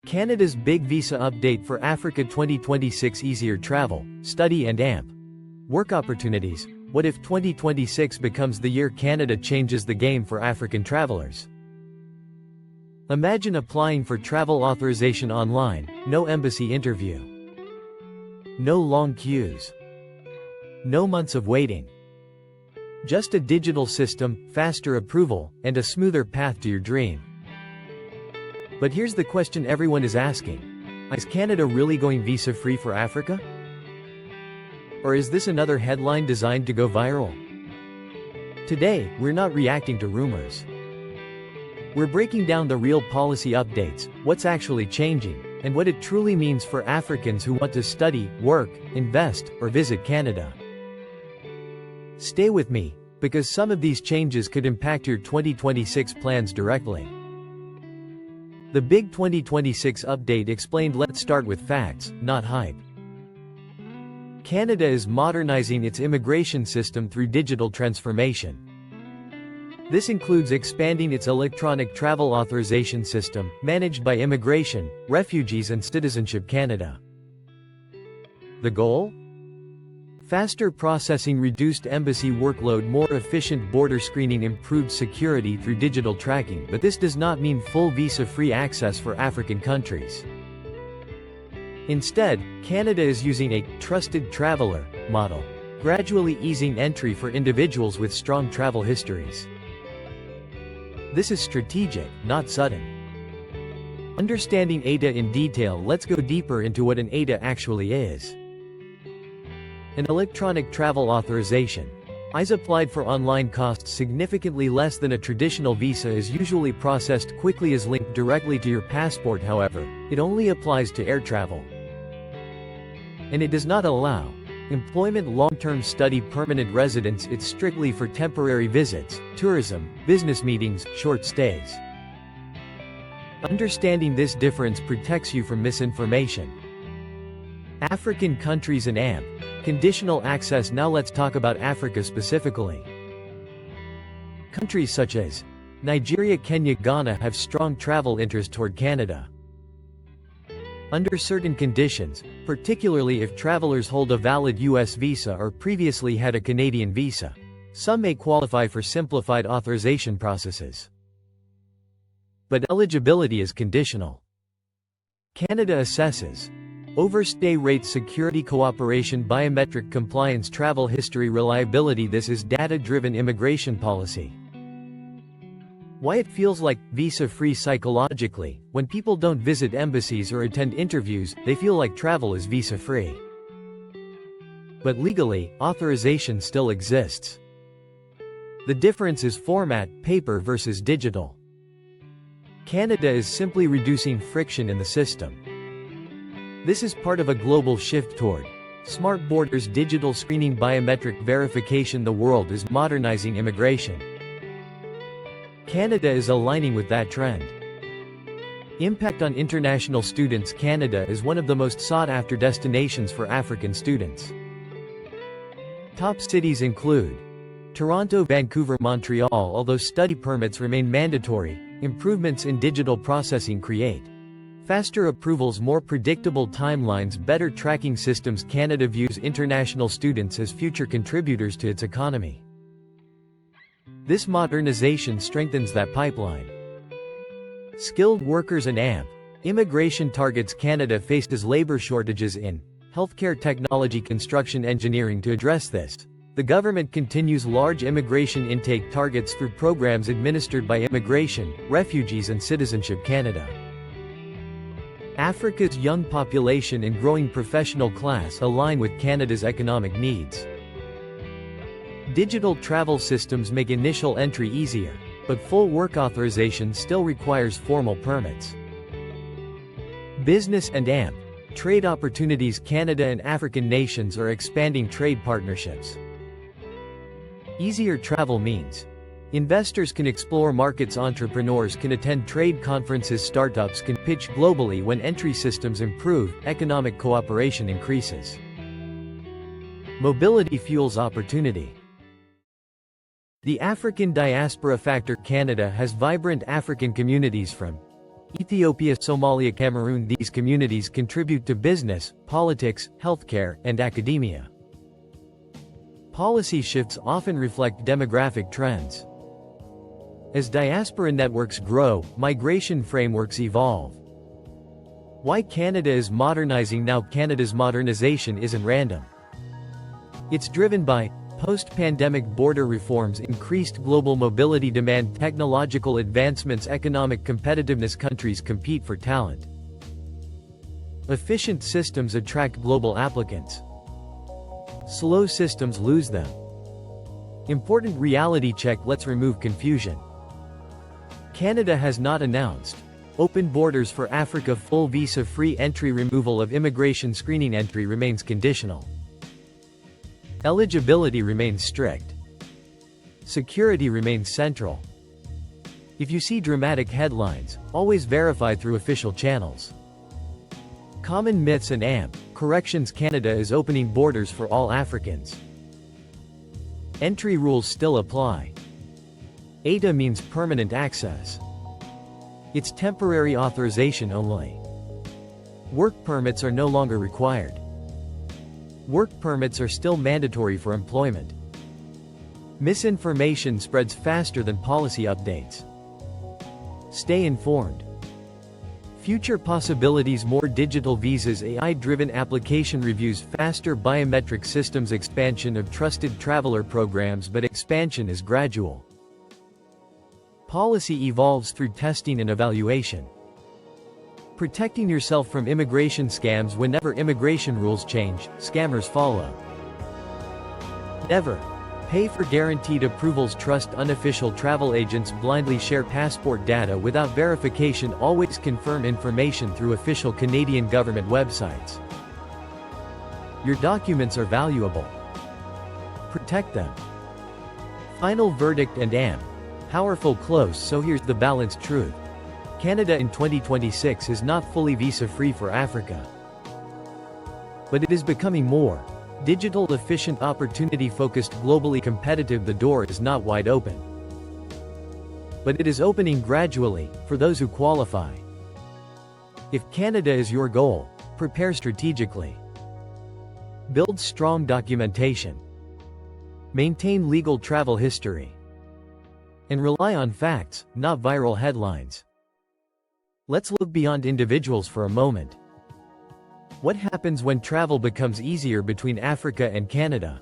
Canada's big visa update for Africa 2026. Easier travel, study and AMP. Work opportunities. What if 2026 becomes the year Canada changes the game for African travelers? Imagine applying for travel authorization online, no embassy interview. No long queues. No months of waiting. Just a digital system, faster approval, and a smoother path to your dream. But here's the question everyone is asking. Is Canada really going visa-free for Africa? Or is this another headline designed to go viral? Today, we're not reacting to rumors. We're breaking down the real policy updates, what's actually changing, and what it truly means for Africans who want to study, work, invest, or visit Canada. Stay with me, because some of these changes could impact your 2026 plans directly. The big 2026 update explained. Let's start with facts, not hype. Canada is modernizing its immigration system through digital transformation. This includes expanding its Electronic Travel Authorization system, managed by Immigration, Refugees and Citizenship Canada. The goal? Faster processing, reduced embassy workload, more efficient border screening, improved security through digital tracking. But this does not mean full visa-free access for African countries. Instead, Canada is using a trusted traveler model, gradually easing entry for individuals with strong travel histories. This is strategic, not sudden. Understanding ETA in detail. Let's go deeper into what an ETA actually is. An Electronic Travel Authorization is applied for online, costs significantly less than a traditional visa, is usually processed quickly, is linked directly to your passport. However, it only applies to air travel. And it does not allow employment, long-term study, permanent residence. It's strictly for temporary visits, tourism, business meetings, short stays. Understanding this difference protects you from misinformation. African countries and AMP. Conditional access. Now let's talk about Africa specifically. Countries such as Nigeria, Kenya, Ghana have strong travel interest toward Canada. Under certain conditions, particularly if travelers hold a valid U.S. visa or previously had a Canadian visa, some may qualify for simplified authorization processes. But eligibility is conditional. Canada assesses overstay rates, security, cooperation, biometric compliance, travel history, reliability. This is data-driven immigration policy. Why it feels like visa-free psychologically. When people don't visit embassies or attend interviews, they feel like travel is visa-free. But legally, authorization still exists. The difference is format, paper versus digital. Canada is simply reducing friction in the system. This is part of a global shift toward smart borders, digital screening, biometric verification. The world is modernizing immigration. Canada is aligning with that trend. Impact on international students. Canada is one of the most sought-after destinations for African students. Top cities include Toronto, Vancouver, Montreal. Although study permits remain mandatory, improvements in digital processing create faster approvals, more predictable timelines, better tracking systems. Canada views international students as future contributors to its economy. This modernization strengthens that pipeline. Skilled workers and AMP. Immigration targets. Canada faces labor shortages in healthcare, technology, construction, engineering. To address this, the government continues large immigration intake targets through programs administered by Immigration, Refugees and Citizenship Canada. Africa's young population and growing professional class align with Canada's economic needs. Digital travel systems make initial entry easier, but full work authorization still requires formal permits. Business and AMP. Trade opportunities. Canada and African nations are expanding trade partnerships. Easier travel means investors can explore markets, entrepreneurs can attend trade conferences, startups can pitch globally. When entry systems improve, economic cooperation increases. Mobility fuels opportunity. The African diaspora factor. Canada has vibrant African communities from Ethiopia, Somalia, Cameroon. These communities contribute to business, politics, healthcare, and academia. Policy shifts often reflect demographic trends. As diaspora networks grow, migration frameworks evolve. Why Canada is modernizing now? Canada's modernization isn't random. It's driven by post-pandemic border reforms, increased global mobility demand, technological advancements, economic competitiveness. Countries compete for talent. Efficient systems attract global applicants. Slow systems lose them. Important reality check. Let's remove confusion. Canada has not announced open borders for Africa. Full visa-free entry. Removal of immigration screening. Entry remains conditional. Eligibility remains strict. Security remains central. If you see dramatic headlines, always verify through official channels. Common myths and corrections. Canada is opening borders for all Africans. Entry rules still apply. ETA means permanent access. It's temporary authorization only. Work permits are no longer required. Work permits are still mandatory for employment. Misinformation spreads faster than policy updates. Stay informed. Future possibilities. More digital visas, AI-driven application reviews, faster biometric systems, expansion of trusted traveler programs, but expansion is gradual. Policy evolves through testing and evaluation. Protecting yourself from immigration scams. Whenever immigration rules change, scammers follow. Never pay for guaranteed approvals. Trust unofficial travel agents. Blindly share passport data without verification. Always confirm information through official Canadian government websites. Your documents are valuable. Protect them. Final verdict and powerful close. So here's the balanced truth. Canada in 2026 is not fully visa-free for Africa. But it is becoming more digital, efficient, opportunity-focused, globally competitive. The door is not wide open. But it is opening gradually, for those who qualify. If Canada is your goal, prepare strategically. Build strong documentation. Maintain legal travel history. And rely on facts, not viral headlines. Let's look beyond individuals for a moment. What happens when travel becomes easier between Africa and Canada?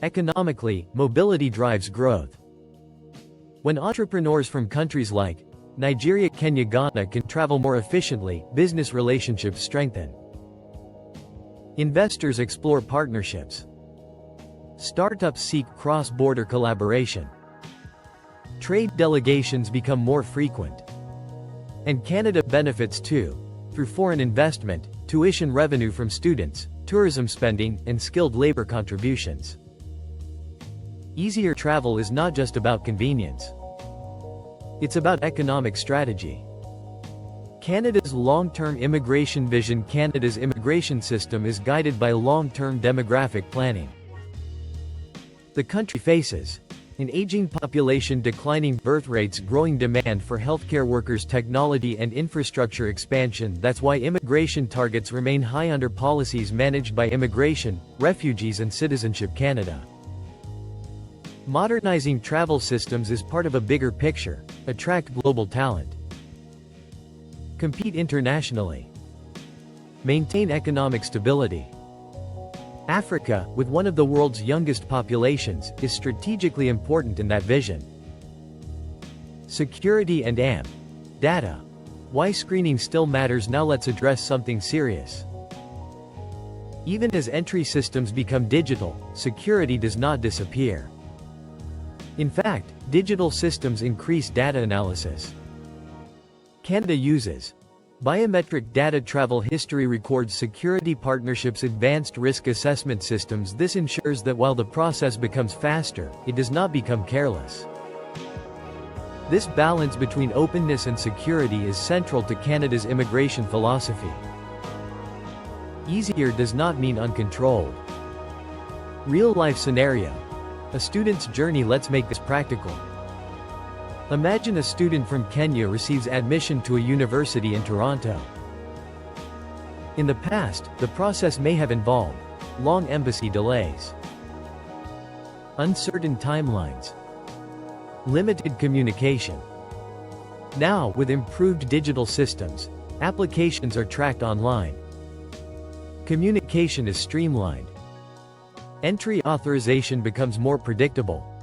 Economically, mobility drives growth. When entrepreneurs from countries like Nigeria, Kenya, Ghana can travel more efficiently, business relationships strengthen. Investors explore partnerships. Startups seek cross-border collaboration. Trade delegations become more frequent. And Canada benefits too, through foreign investment, tuition revenue from students, tourism spending, and skilled labor contributions. Easier travel is not just about convenience. It's about economic strategy. Canada's long-term immigration vision. Canada's immigration system is guided by long-term demographic planning. The country faces an aging population, declining birth rates, growing demand for healthcare workers, technology and infrastructure expansion. That's why immigration targets remain high under policies managed by Immigration, Refugees and Citizenship Canada. Modernizing travel systems is part of a bigger picture: attract global talent, compete internationally, maintain economic stability. Africa, with one of the world's youngest populations, is strategically important in that vision. Security and data. Why screening still matters. Now let's address something serious. Even as entry systems become digital, security does not disappear. In fact, digital systems increase data analysis. Canada uses biometric data. Travel history records. Security partnerships. Advanced risk assessment systems. This ensures that while the process becomes faster, it does not become careless. This balance between openness and security is central to Canada's immigration philosophy. Easier does not mean uncontrolled. Real-life scenario. A student's journey. Let's make this practical. Imagine a student from Kenya receives admission to a university in Toronto. In the past, the process may have involved long embassy delays, uncertain timelines, limited communication. Now, with improved digital systems, applications are tracked online. Communication is streamlined. Entry authorization becomes more predictable.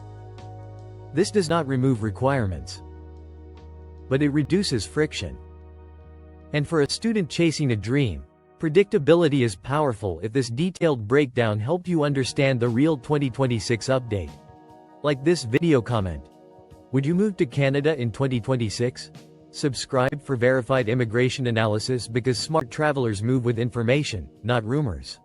This does not remove requirements, but it reduces friction. And for a student chasing a dream, predictability is powerful. If this detailed breakdown helped you understand the real 2026 update, like this video comment. Would you move to Canada in 2026? Subscribe for verified immigration analysis, because smart travelers move with information, not rumors.